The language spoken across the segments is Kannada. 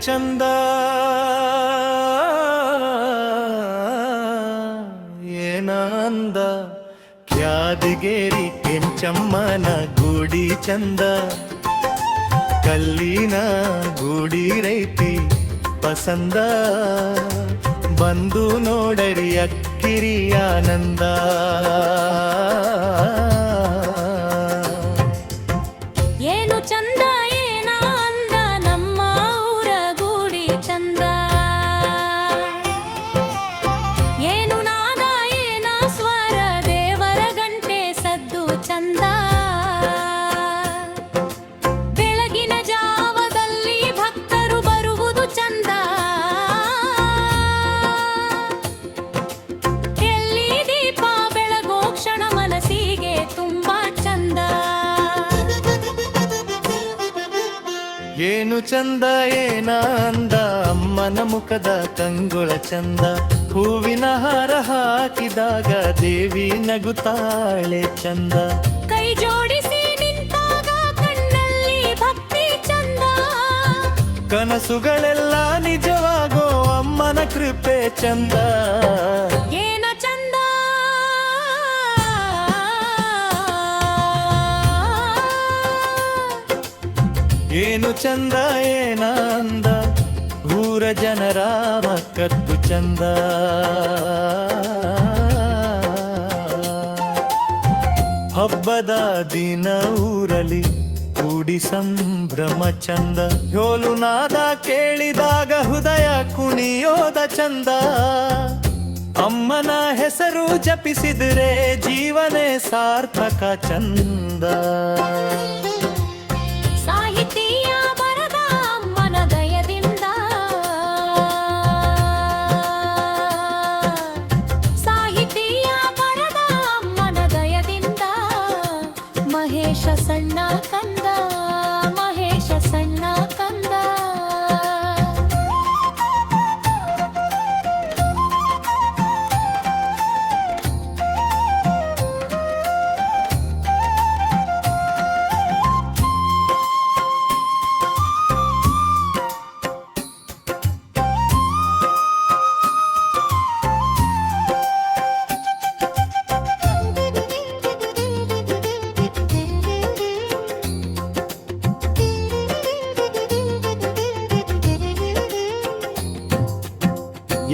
ಚಂದ ಏನ ಅಂದ ಕ್ಯಾದಗೇರಿ ಕೆಂಚಮ್ಮನ ಗುಡಿ ಚಂದ ಕಲ್ಲಿನ ಗುಡಿ ರೈತಿ ಪಸಂದ ಬಂದು ನೋಡರಿ ಅಕ್ಕಿರಿ ಆನಂದ ಏನು ಚಂದ ಏನ ಅಂದ ನಮ್ಮ ಊರ ಗುಡಿ ಚಂದ ಏನು ನಾದ ಏನ ಸ್ವರ ದೇವರ ಗಂಟೆ ಸದ್ದು ಚಂದ ಬೆಳಗಿನ ಜಾವದಲ್ಲಿ ಭಕ್ತರು ಬರುವುದು ಚಂದ ಎಲ್ಲಿ ದೀಪ ಬೆಳಗೋ ಕ್ಷಣ ಮನಸ್ಸಿಗೆ ತುಂಬಾ ಚಂದ ಏನು ಚಂದ ಏನ ಅಂದ ಅಮ್ಮನ ಮುಖದ ಕಂಗುಳ ಚಂದ ಹೂವಿನ ಹಾರ ಹಾಕಿದಾಗ ದೇವಿ ನಗುತ್ತಾಳೆ ಚಂದ ಕೈ ಜೋಡಿಸಿ ನಿಂತಾಗ ಕಣ್ಣಲ್ಲಿ ಭಕ್ತಿ ಚಂದ ಕನಸುಗಳೆಲ್ಲ ನಿಜವಾಗೋ ಅಮ್ಮನ ಕೃಪೆ ಚಂದ ಏನ ಚಂದ ಏನು ಚಂದ ಏನ ಅಂದ ಊರ ಜನರ ಮಕ್ಕದ್ದು ಚಂದ ಹಬ್ಬದ ದಿನ ಊರಲಿ ಕೂಡಿ ಸಂಭ್ರಮ ಚಂದ ಯೋಲು ನಾದ ಕೇಳಿದಾಗ ಹೃದಯ ಕುಣಿಯೋದ ಚಂದ ಅಮ್ಮನ ಹೆಸರು ಜಪಿಸಿದರೆ ಜೀವನೇ ಸಾರ್ಥಕ ಚಂದ ಸಾಹಿತ್ಯ ಬರದ ಅಮ್ಮನ ದಯದಿಂದ ಸಾಹಿತ್ಯ ಬರದ ಅಮ್ಮನ ದಯದಿಂದ ಮಹೇಶ ಸಣ್ಣ ಕಂದ ಮಹೇಶ ಸಣ್ಣ ಕಂದ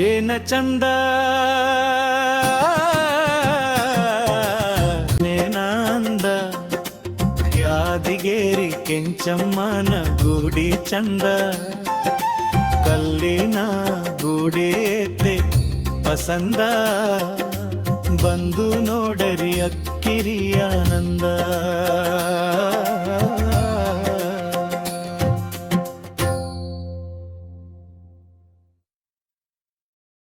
ಏನ ಚಂದ ಏನ ಅಂದ ಯಾದಗಿರಿ ಕೆಂಚಮ್ಮನ ಗುಡಿ ಚಂದ ಕಲ್ಲಿನ ಗುಡಿ ಎತ್ತೆ ಪಸಂದ ಬಂದು ನೋಡರಿ ಅಕ್ಕಿರಿ ಆನಂದ